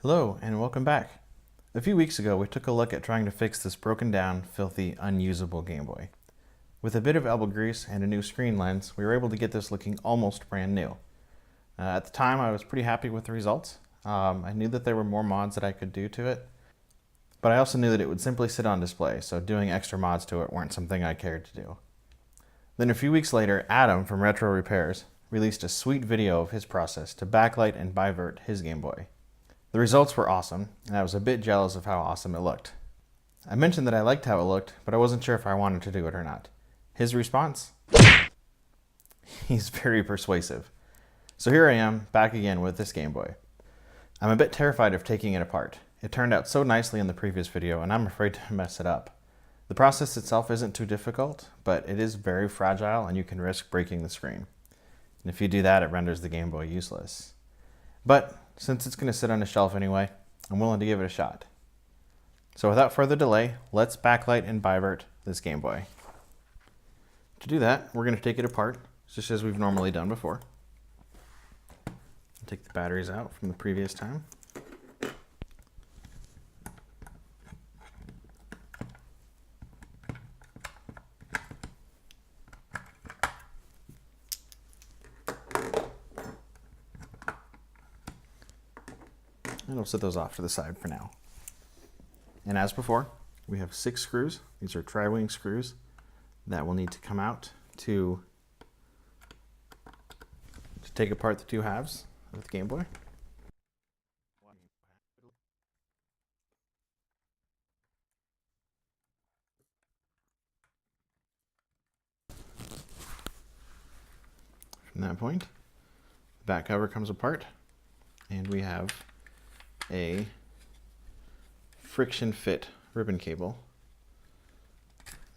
Hello and welcome back. A few weeks ago we took a look at trying to fix this broken down, filthy, unusable Game Boy. With a bit of elbow grease and a new screen lens, we were able to get this looking almost brand new. At the time I was pretty happy with the results. I knew that there were more mods that I could do to it, but I also knew that it would simply sit on display, so doing extra mods to it weren't something I cared to do. Then a few weeks later, Adam from Retro Repairs released a sweet video of his process to backlight and bivert his Game Boy. The results were awesome, and I was a bit jealous of how awesome it looked. I mentioned that I liked how it looked, but I wasn't sure if I wanted to do it or not. His response? He's very persuasive. So here I am, back again with this Game Boy. I'm a bit terrified of taking it apart. It turned out so nicely in the previous video, and I'm afraid to mess it up. The process itself isn't too difficult, but it is very fragile and you can risk breaking the screen. And if you do that, it renders the Game Boy useless. But since it's going to sit on a shelf anyway, I'm willing to give it a shot. So without further delay, let's backlight and bivert this Game Boy. To do that, we're going to take it apart, just as we've normally done before. Take the batteries out from the previous time. And we'll set those off to the side for now. And as before, we have 6 screws. These are tri-wing screws that will need to come out to take apart the 2 halves of the Game Boy. From that point, the back cover comes apart, and we have a friction fit ribbon cable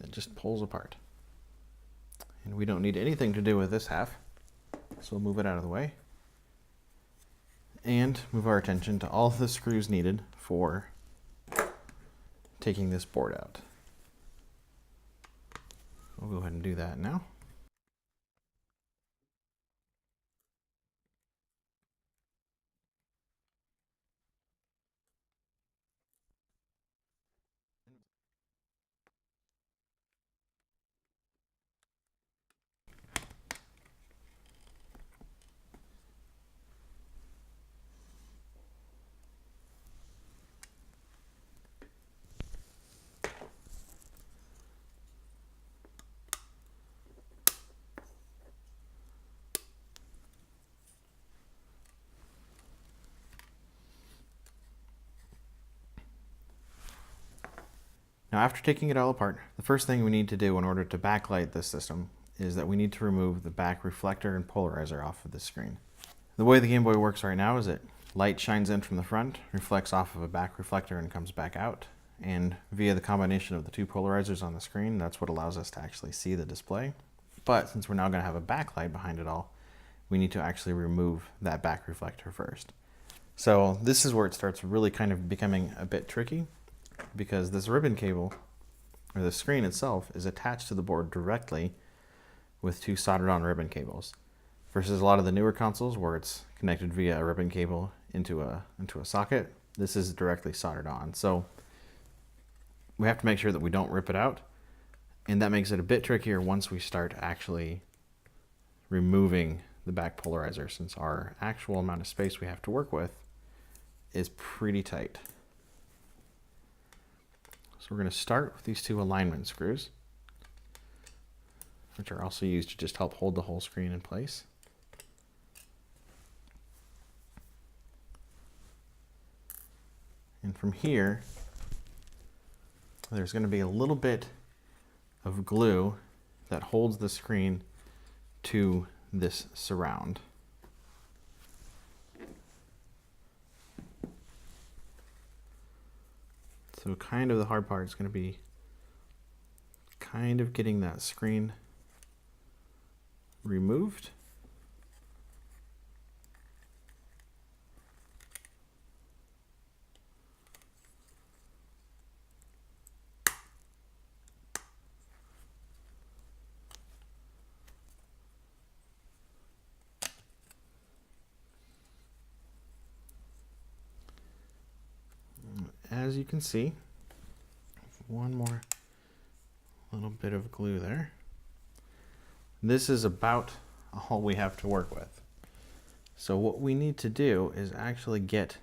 that just pulls apart. And we don't need anything to do with this half, so we'll move it out of the way and move our attention to all the screws needed for taking this board out. We'll go ahead and do that now. Now after taking it all apart, the first thing we need to do in order to backlight this system is that we need to remove the back reflector and polarizer off of the screen. The way the Game Boy works right now is that light shines in from the front, reflects off of a back reflector and comes back out, and via the combination of the 2 polarizers on the screen, that's what allows us to actually see the display. But since we're now going to have a backlight behind it all, we need to actually remove that back reflector first. So this is where it starts really kind of becoming a bit tricky, because this ribbon cable, or the screen itself, is attached to the board directly with 2 soldered on ribbon cables, versus a lot of the newer consoles where it's connected via a ribbon cable into a socket. This is directly soldered on, so we have to make sure that we don't rip it out, and that makes it a bit trickier once we start actually removing the back polarizer, since our actual amount of space we have to work with is pretty tight. So we're going to start with these 2 alignment screws, which are also used to just help hold the whole screen in place. And from here, there's going to be a little bit of glue that holds the screen to this surround. So kind of the hard part is going to be kind of getting that screen removed. as you can see, one more little bit of glue there. This is about all we have to work with. So what we need to do is actually get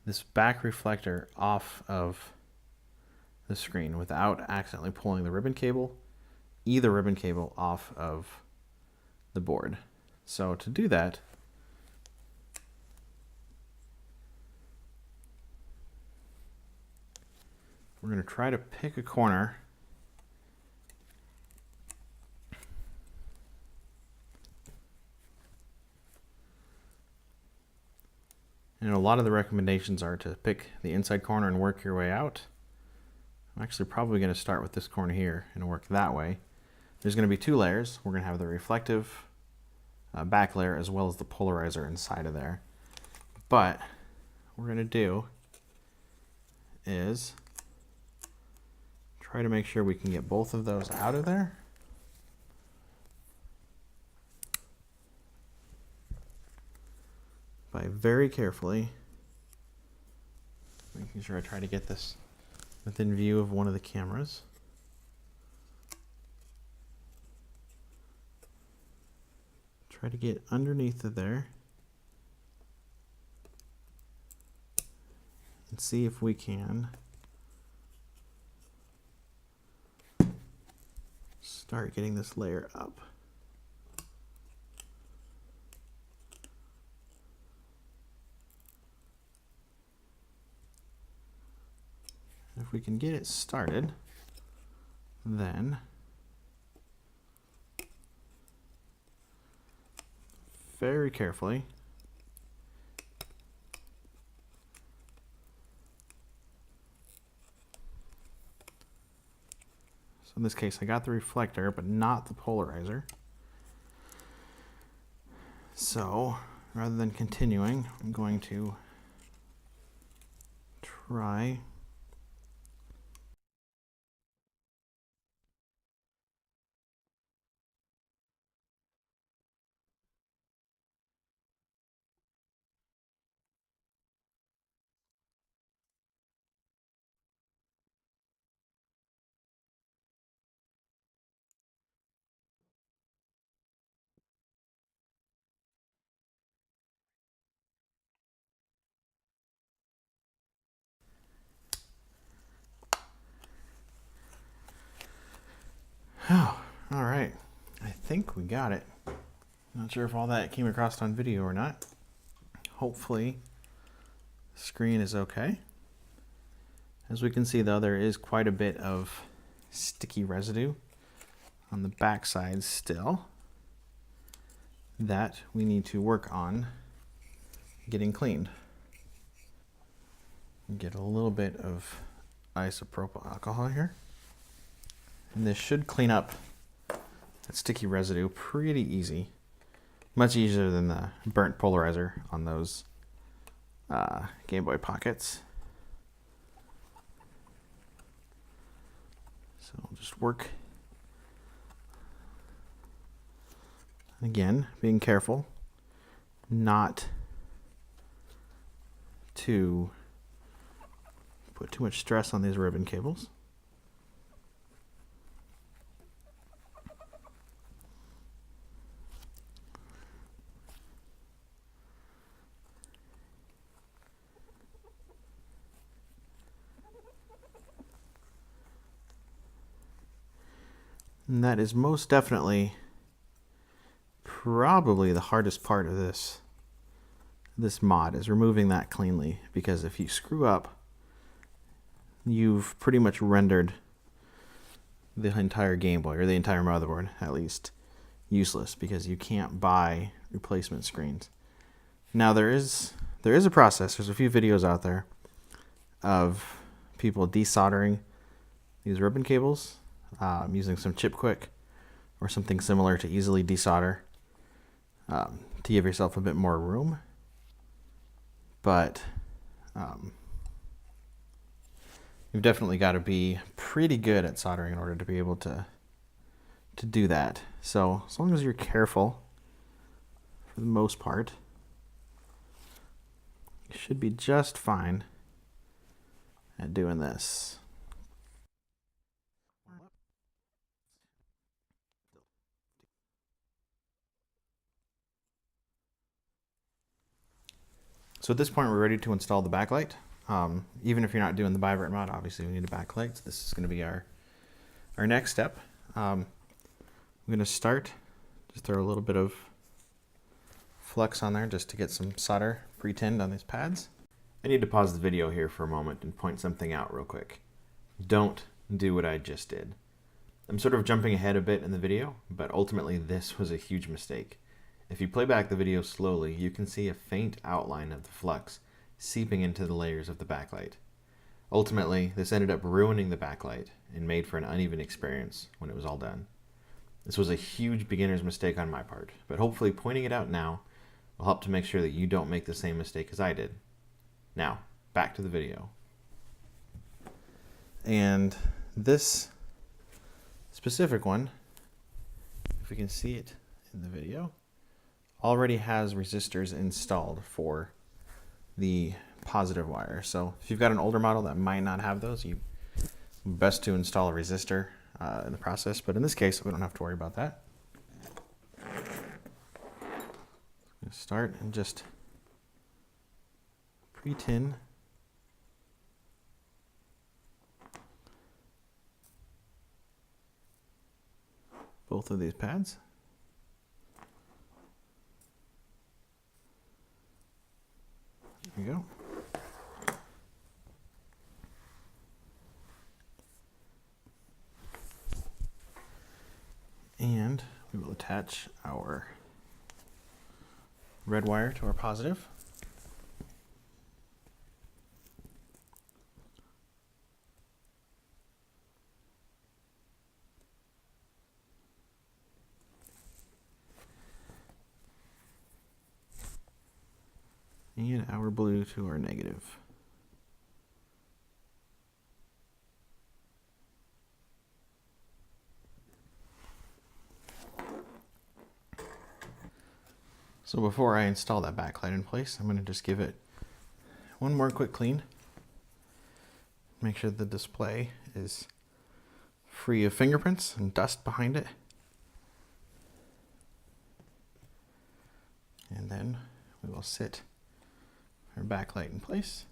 this back reflector off of the screen without accidentally pulling the ribbon cable, either ribbon cable, off of the board. So to do that, we're going to try to pick a corner and a lot of the recommendations are to pick the inside corner and work your way out. I'm actually probably going to start with this corner here and work that way. There's going to be two layers. We're going to have the reflective back layer as well as the polarizer inside of there. But what we're going to do is try to make sure we can get both of those out of there. By very carefully making sure I try to get this within view of one of the cameras. Try to get underneath of there and see if we can start getting this layer up. If we can get it started, then very carefully so in this case I got the reflector but not the polarizer. So rather than continuing, I'm going to try oh, all right. I think we got it. Not sure if all that came across on video or not. Hopefully the screen is okay. As we can see though, there is quite a bit of sticky residue on the back side still that we need to work on getting cleaned. Get a little bit of isopropyl alcohol here. And this should clean up that sticky residue pretty easy. Much easier than the burnt polarizer on those Gameboy pockets. So we'll just work. Again, being careful not to put too much stress on these ribbon cables. And that is most definitely probably the hardest part of this mod, is removing that cleanly, because if you screw up, you've pretty much rendered the entire Game Boy, or the entire motherboard at least, useless, because you can't buy replacement screens. Now there is a process. There's a few videos out there of people desoldering these ribbon cables using some chip quick or something similar to easily desolder to give yourself a bit more room. But you've definitely got to be pretty good at soldering in order to be able to do that. So as long as you're careful, for the most part, you should be just fine. at doing this. So at this point, we're ready to install the backlight. Even if you're not doing the Bivert mod, obviously we need a backlight. So this is going to be our next step. I'm going to start, just throw a little bit of flux on there just to get some solder pre-tinned on these pads. I need to pause the video here for a moment and point something out real quick. Don't do what I just did. I'm sort of jumping ahead a bit in the video, but ultimately this was a huge mistake. If you play back the video slowly, you can see a faint outline of the flux seeping into the layers of the backlight. Ultimately, this ended up ruining the backlight and made for an uneven experience when it was all done. This was a huge beginner's mistake on my part, but hopefully pointing it out now will help to make sure that you don't make the same mistake as I did. Now, back to the video. And this specific one, if we can see it in the video, already has resistors installed for the positive wire. So if you've got an older model that might not have those, you best to install a resistor in the process. But in this case, we don't have to worry about that. I'm going to start and just pre-tin both of these pads. There we go. And we will attach our red wire to our positive. And our blue to our negative. So before I install that backlight in place, I'm going to just give it one more quick clean. Make sure the display is free of fingerprints and dust behind it. And then we will sit our backlight in place.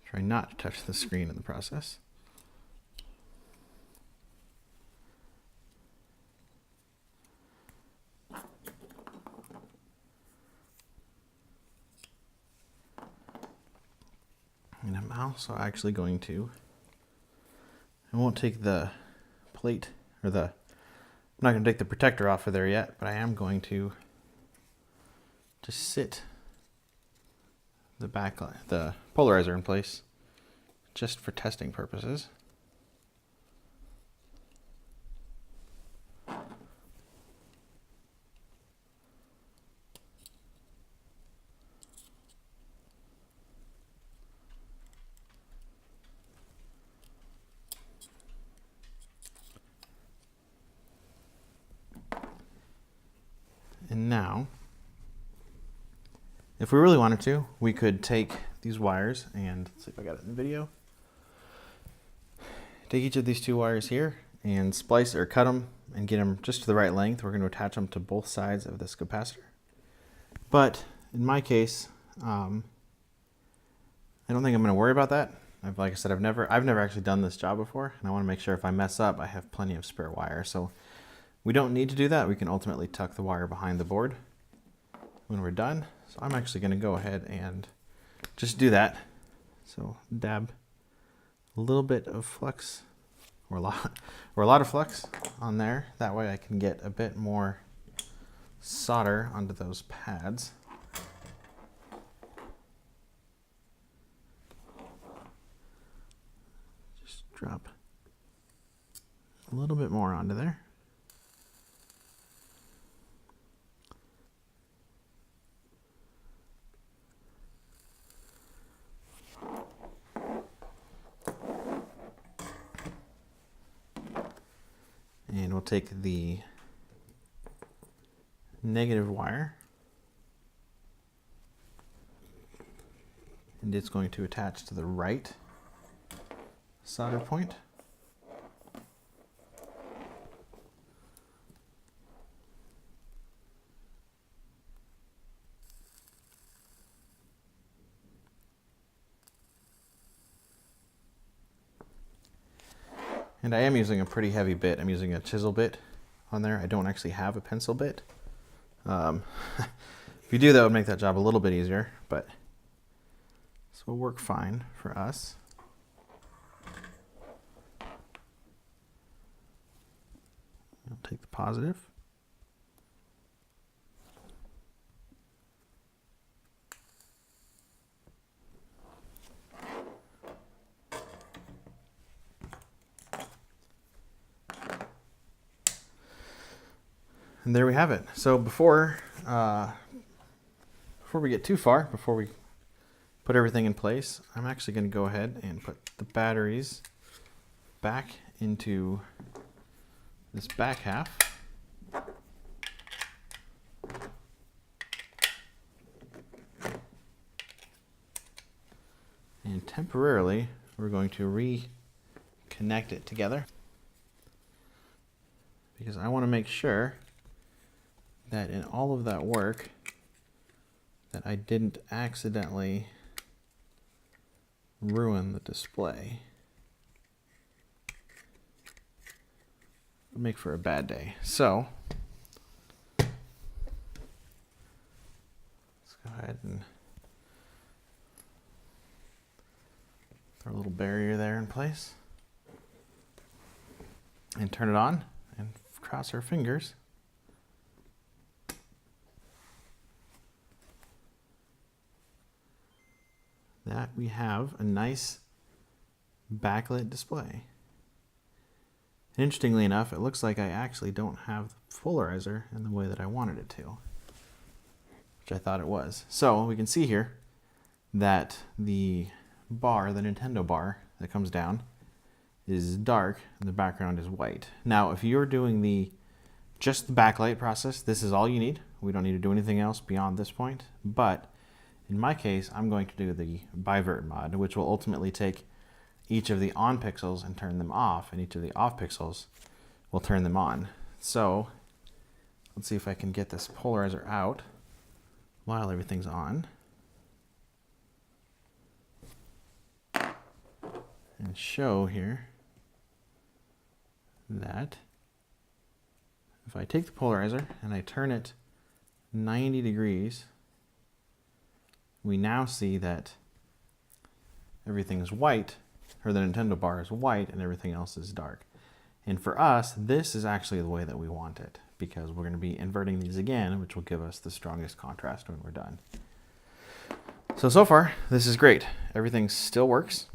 Try not to touch the screen in the process. And I'm also actually going to, I won't take the plate or I'm not going to take the protector off of there yet, but I am going to just sit the polarizer in place just for testing purposes. And now, if we really wanted to, we could take these wires and, let's see if I got it in the video, take each of these two wires here and splice or cut them and get them just to the right length. We're going to attach them to both sides of this capacitor. But in my case, I don't think I'm going to worry about that. Like I said, I've never actually done this job before, and I want to make sure if I mess up, I have plenty of spare wire. So we don't need to do that. We can ultimately tuck the wire behind the board when we're done. So I'm actually going to go ahead and just do that. So dab a little bit of flux or a lot of flux on there. That way I can get a bit more solder onto those pads. Just drop a little bit more onto there. And we'll take the negative wire and it's going to attach to the right solder point. And I am using a pretty heavy bit. I'm using a chisel bit on there. I don't actually have a pencil bit. If you do, that would make that job a little bit easier, but this will work fine for us. I'll take the positive. And there we have it. So before we get too far, before we put everything in place, I'm actually going to go ahead and put the batteries back into this back half. And temporarily, we're going to reconnect it together, because I want to make sure that in all of that work that I didn't accidentally ruin the display. It'll make for a bad day. So let's go ahead and throw a little barrier there in place and turn it on and cross our fingers. That we have a nice backlit display. And interestingly enough, it looks like I actually don't have the polarizer in the way that I wanted it to, which I thought it was. So we can see here that the bar, the Nintendo bar that comes down, is dark and the background is white. Now, if you're doing just the backlight process, this is all you need. We don't need to do anything else beyond this point, but in my case, I'm going to do the Bivert mod, which will ultimately take each of the on pixels and turn them off, and each of the off pixels will turn them on. So let's see if I can get this polarizer out while everything's on, and show here that if I take the polarizer and I turn it 90 degrees, we now see that everything is white, or the Nintendo bar is white and everything else is dark. And for us, this is actually the way that we want it, because we're going to be inverting these again, which will give us the strongest contrast when we're done. So far, this is great. Everything still works.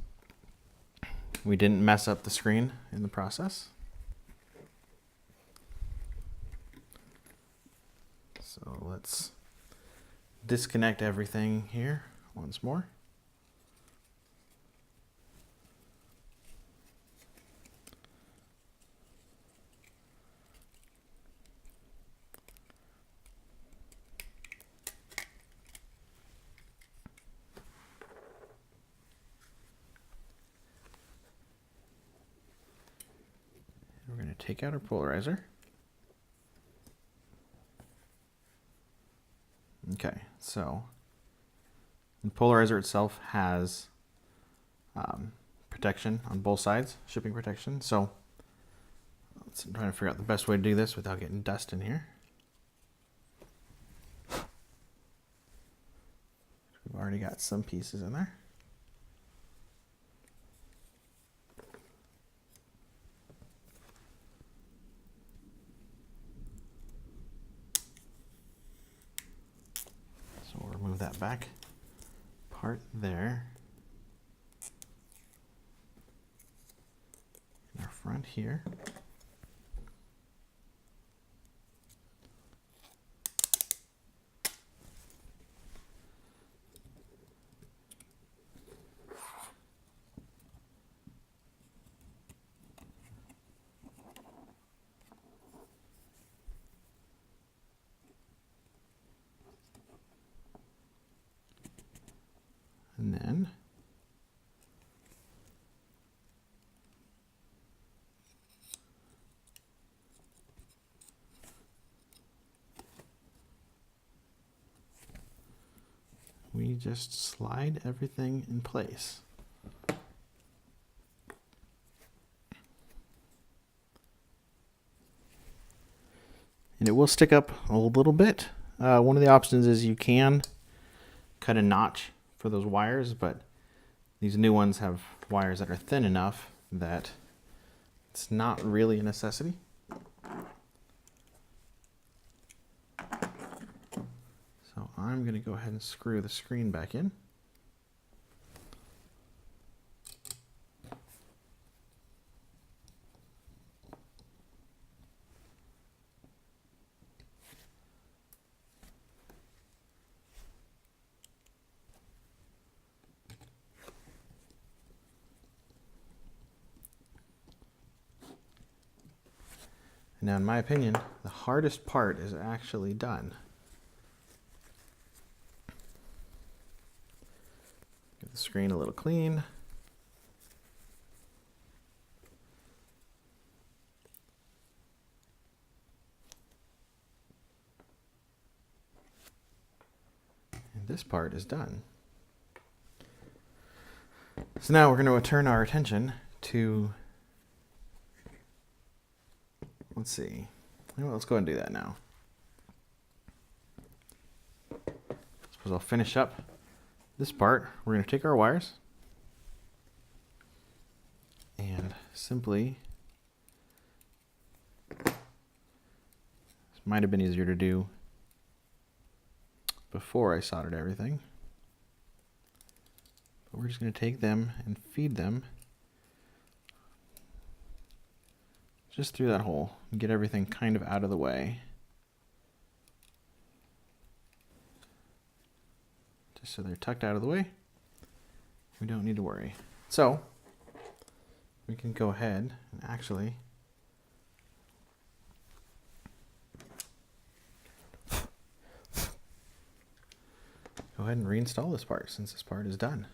We didn't mess up the screen in the process. So let's disconnect everything here once more. We're going to take out our polarizer. Okay, so the polarizer itself has protection on both sides, shipping protection. So I'm trying to figure out the best way to do this without getting dust in here. We've already got some pieces in there. So we'll remove that back part there. In our front here. And then we just slide everything in place. And it will stick up a little bit. One of the options is you can cut a notch for those wires, but these new ones have wires that are thin enough that it's not really a necessity. So I'm going to go ahead and screw the screen back in. Now, in my opinion, the hardest part is actually done. Get the screen a little clean. And this part is done. So now we're going to turn our attention to, let's see, well, let's go ahead and do that now. Suppose I'll finish up this part. We're going to take our wires and simply, this might have been easier to do before I soldered everything, but we're just going to take them and feed them just through that hole and get everything kind of out of the way. Just so they're tucked out of the way. We don't need to worry. So we can go ahead and actually go ahead and reinstall this part since this part is done.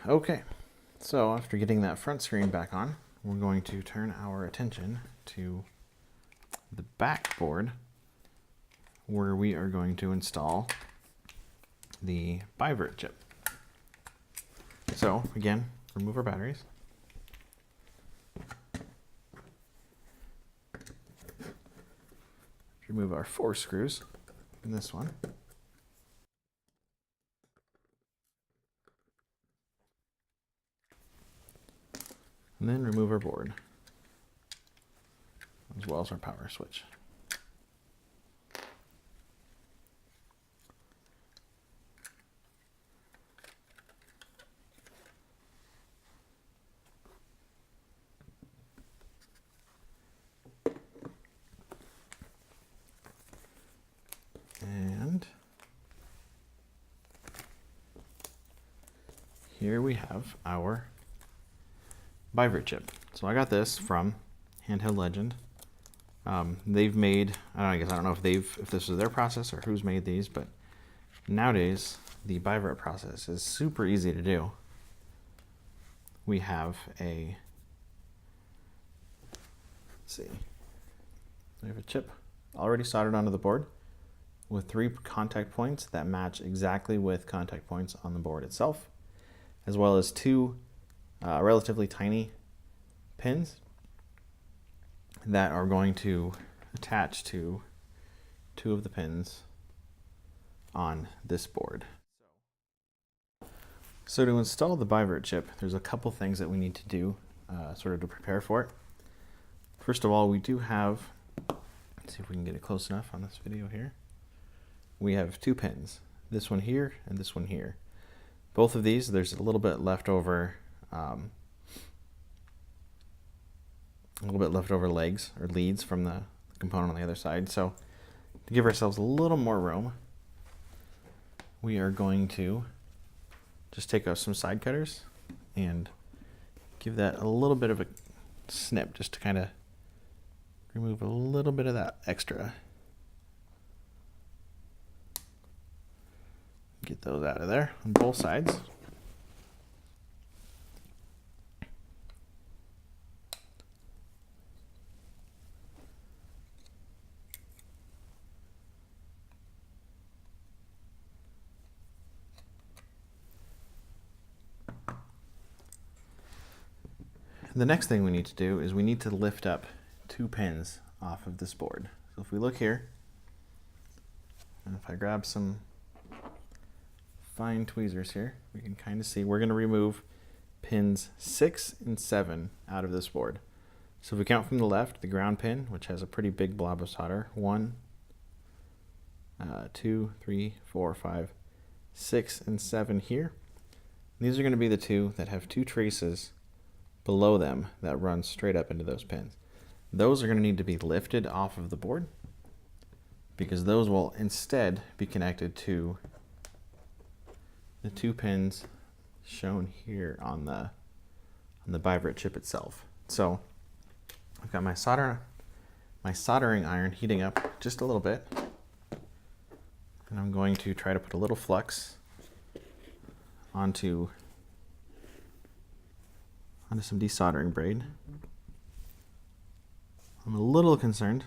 Okay, so after getting that front screen back on, we're going to turn our attention to the back board where we are going to install the Bivert chip. So again, remove our batteries. Remove our 4 screws in this one. And then remove our board, as well as our power switch. And here we have our Bivert chip. So I got this from Handheld Legend. They've made, I don't know if this was their process or who's made these, but nowadays the Bivert process is super easy to do. We have a, let's see, we have a chip already soldered onto the board with 3 contact points that match exactly with contact points on the board itself, as well as 2 relatively tiny pins that are going to attach to 2 of the pins on this board. So to install the Bivert chip, there's a couple things that we need to do sort of to prepare for it. First of all, we do have, let's see if we can get it close enough on this video here. We have 2 pins, this one here and this one here. Both of these, there's a little bit left over a little bit leftover legs or leads from the component on the other side. So to give ourselves a little more room, we are going to just take out some side cutters and give that a little bit of a snip just to kind of remove a little bit of that extra. Get those out of there on both sides. The next thing we need to do is we need to lift up 2 pins off of this board. So if we look here, and if I grab some fine tweezers here, we can kind of see we're going to remove pins 6 and 7 out of this board. So if we count from the left, the ground pin, which has a pretty big blob of solder, 1, 2, 3, 4, 5, 6, and 7 here. These are going to be the 2 that have 2 traces below them that run straight up into those pins. Those are going to need to be lifted off of the board because those will instead be connected to the 2 pins shown here on the Bivert chip itself. So I've got my soldering iron heating up just a little bit, and I'm going to try to put a little flux onto some desoldering braid. I'm a little concerned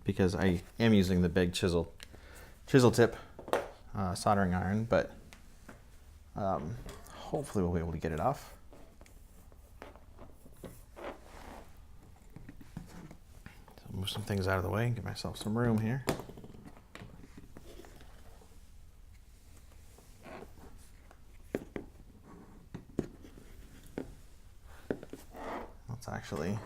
because I am using the big chisel tip soldering iron, but hopefully we'll be able to get it off. So move some things out of the way and give myself some room here. Let's actually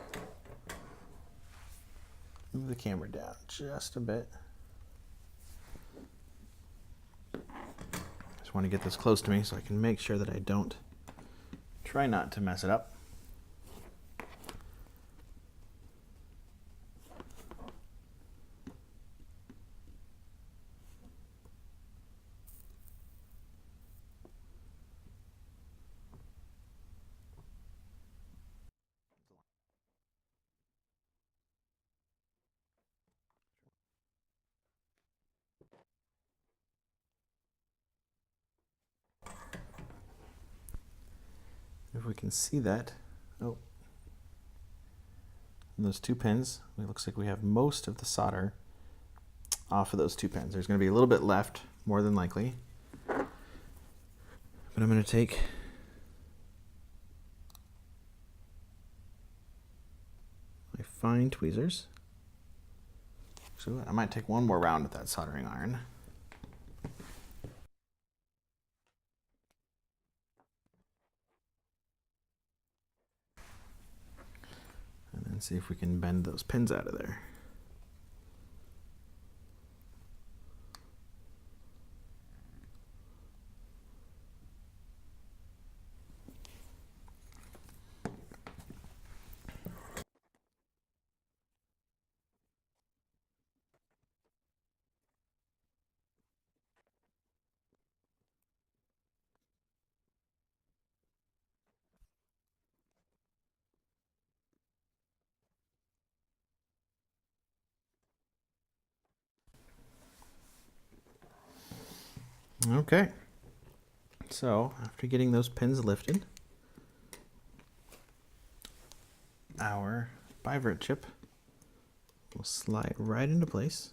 move the camera down just a bit. Just want to get this close to me so I can make sure that I don't try not to mess it up. If we can see that, oh, and those 2 pins, it looks like we have most of the solder off of those 2 pins. There's going to be a little bit left, more than likely, but I'm going to take my fine tweezers. So I might take one more round with that soldering iron. And then see if we can bend those pins out of there. Okay, so after getting those pins lifted, our Bivert chip will slide right into place.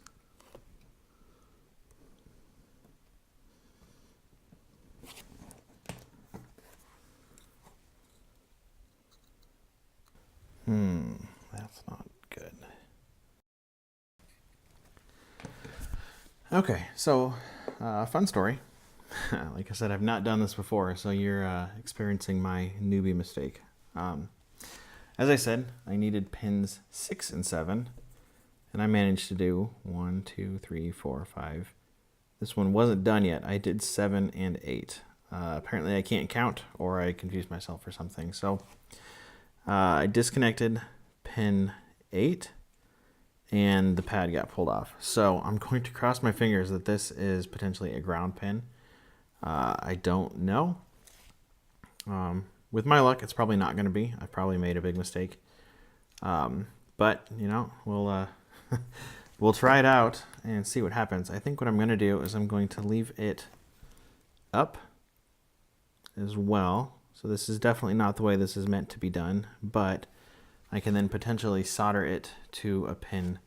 That's not good. Okay, so fun story. Like I said, I've not done this before, so you're experiencing my newbie mistake. As I said, I needed pins 6 and 7, and I managed to do 1, 2, 3, 4, 5. This one wasn't done yet. I did 7 and 8. Apparently I can't count, or I confused myself or something. So I disconnected pin 8 and the pad got pulled off. So I'm going to cross my fingers that this is potentially a ground pin. I don't know. With my luck, it's probably not going to be. I probably made a big mistake. But, you know, we'll we'll try it out and see what happens. I think what I'm going to do is I'm going to leave it up as well. So this is definitely not the way this is meant to be done, but I can then potentially solder it to a pin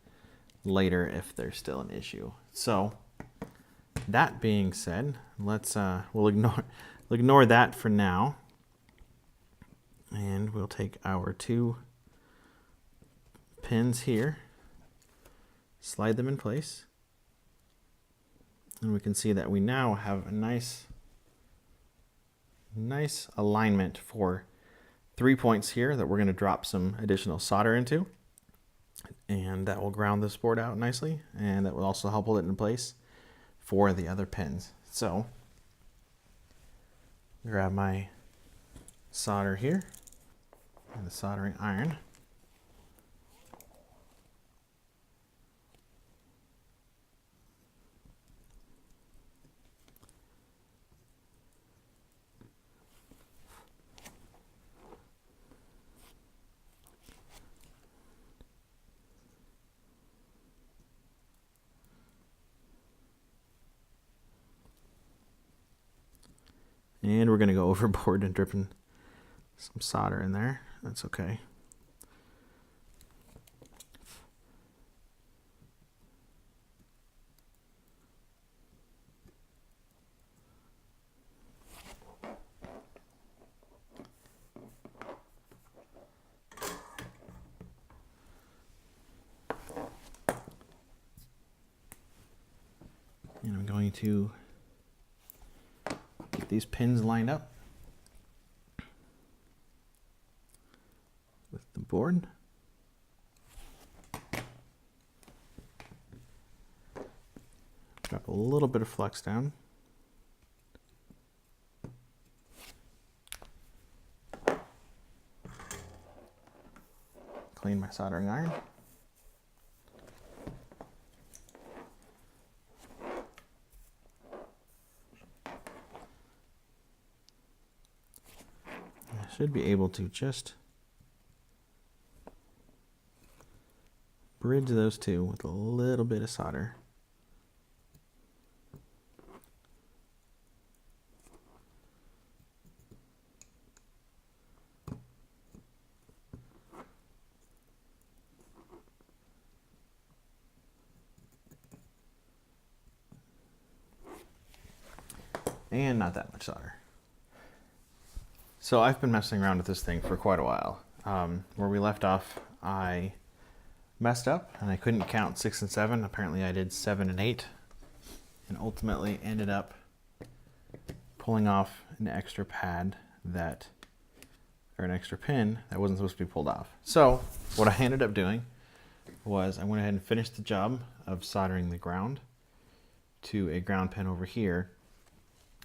later if there's still an issue. So that being said, let's we'll ignore that for now, and we'll take our 2 pins here, slide them in place, and we can see that we now have a nice alignment for 3 points here that we're going to drop some additional solder into, and that will ground this board out nicely, and that will also help hold it in place for the other pins. So grab my solder here and the soldering iron. And we're going to go overboard and dripping some solder in there. That's okay. And I'm going to get these pins lined up with the board. Drop a little bit of flux down. Clean my soldering iron. I should be able to just bridge those two with a little bit of solder. And not that much solder. So I've been messing around with this thing for quite a while. Where we left off, I messed up and I couldn't count 6 and 7. Apparently I did 7 and 8, and ultimately ended up pulling off an extra pad that, or an extra pin that wasn't supposed to be pulled off. So what I ended up doing was I went ahead and finished the job of soldering the ground to a ground pin over here.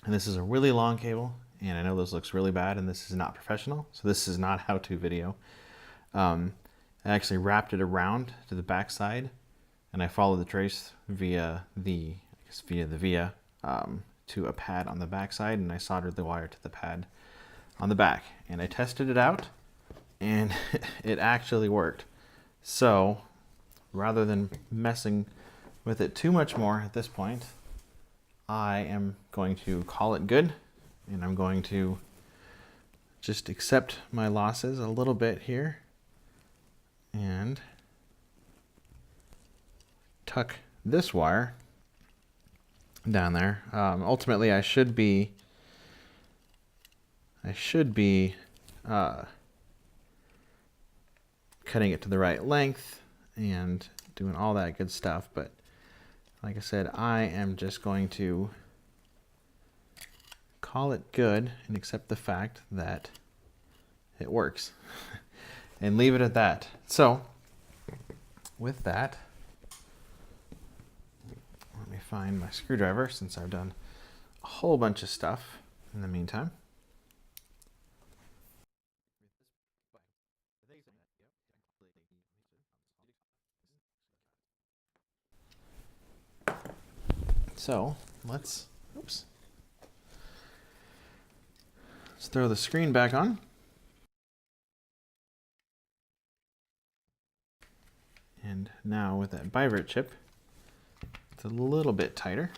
And this is a really long cable, and I know this looks really bad, and this is not professional, so this is not how-to video. I actually wrapped it around to the back side, and I followed the trace via the via to a pad on the back side, and I soldered the wire to the pad on the back. And I tested it out, and it actually worked. So rather than messing with it too much more at this point, I am going to call it good, and I'm going to just accept my losses a little bit here and tuck this wire down there. Ultimately, I should be cutting it to the right length and doing all that good stuff, but like I said, I am just going to call it good and accept the fact that it works and leave it at that. So with that, let me find my screwdriver, since I've done a whole bunch of stuff in the meantime. So let's throw the screen back on. And now with that Bivert chip, it's a little bit tighter.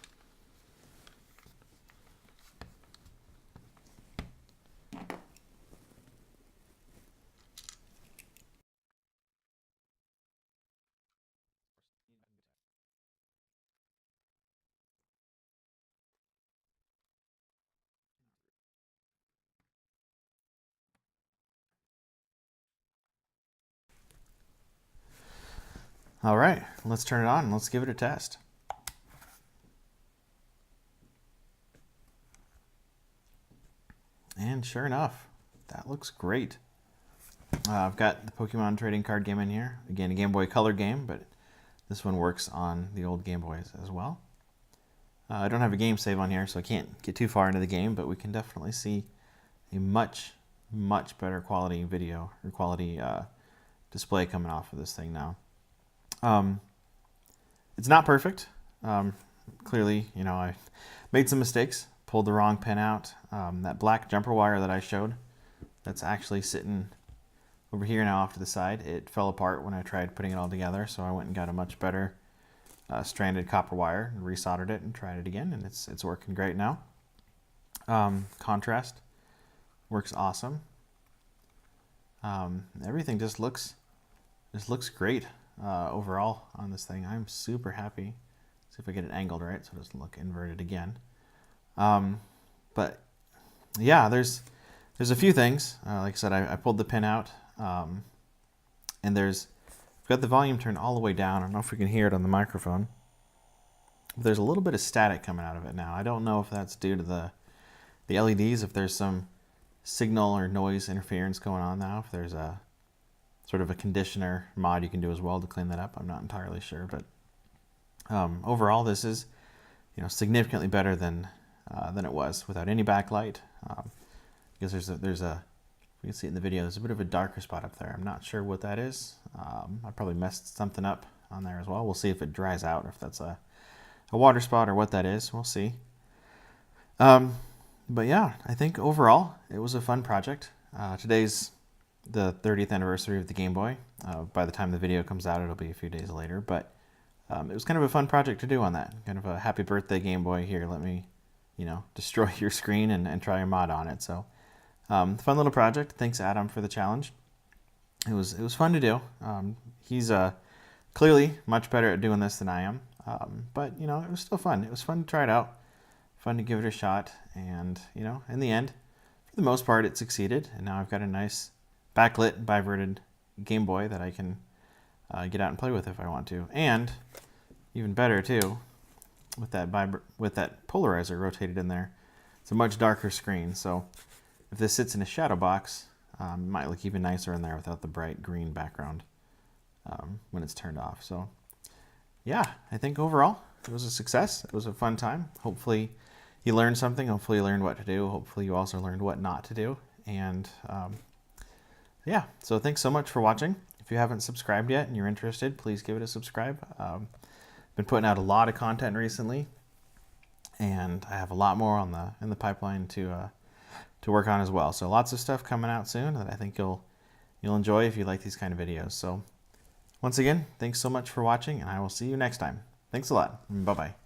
All right, let's turn it on and let's give it a test. And sure enough, that looks great. I've got the Pokemon trading card game in here. Again, a Game Boy Color game, but this one works on the old Game Boys as well. I don't have a game save on here, so I can't get too far into the game, but we can definitely see a much better quality video or quality display coming off of this thing now. It's not perfect. Clearly, you know, I made some mistakes, pulled the wrong pin out. That black jumper wire that I showed, that's actually sitting over here now off to the side. It fell apart when I tried putting it all together, so I went and got a much better stranded copper wire and resoldered it and tried it again, and it's working great now. Contrast works awesome. Everything just looks great overall on this thing. I'm super happy. See if I get it angled right so it doesn't look inverted again. But yeah, there's a few things. Like I said, I pulled the pin out, and I've got the volume turned all the way down. I don't know if we can hear it on the microphone. But there's a little bit of static coming out of it now. I don't know if that's due to the LEDs, if there's some signal or noise interference going on now, if there's a sort of a conditioner mod you can do as well to clean that up. I'm not entirely sure, but overall this is, you know, significantly better than it was without any backlight. Because there's a you can see it in the video, there's a bit of a darker spot up there. I'm not sure what that is. I probably messed something up on there as well. We'll see if it dries out, or if that's a water spot or what that is. We'll see. But yeah, I think overall it was a fun project. Today's the 30th anniversary of the Game Boy. By the time the video comes out, it'll be a few days later, but it was kind of a fun project to do on that. Kind of a happy birthday Game Boy, here, let me, you know, destroy your screen and try a mod on it. So fun little project. Thanks Adam for the challenge. It was fun to do. He's clearly much better at doing this than I am, but you know, it was still fun. It was fun to try it out, fun to give it a shot, and you know, in the end, for the most part, it succeeded, and now I've got a nice backlit, biverted Game Boy that I can get out and play with if I want to. And even better too, with that polarizer rotated in there, it's a much darker screen. So if this sits in a shadow box, it might look even nicer in there without the bright green background when it's turned off. So yeah, I think overall it was a success. It was a fun time. Hopefully you learned something. Hopefully you learned what to do. Hopefully you also learned what not to do. And yeah, so thanks so much for watching. If you haven't subscribed yet and you're interested, please give it a subscribe. Been putting out a lot of content recently, and I have a lot more on in the pipeline to work on as well. So lots of stuff coming out soon that I think you'll enjoy if you like these kind of videos. So once again, thanks so much for watching, and I will see you next time. Thanks a lot. Bye-bye.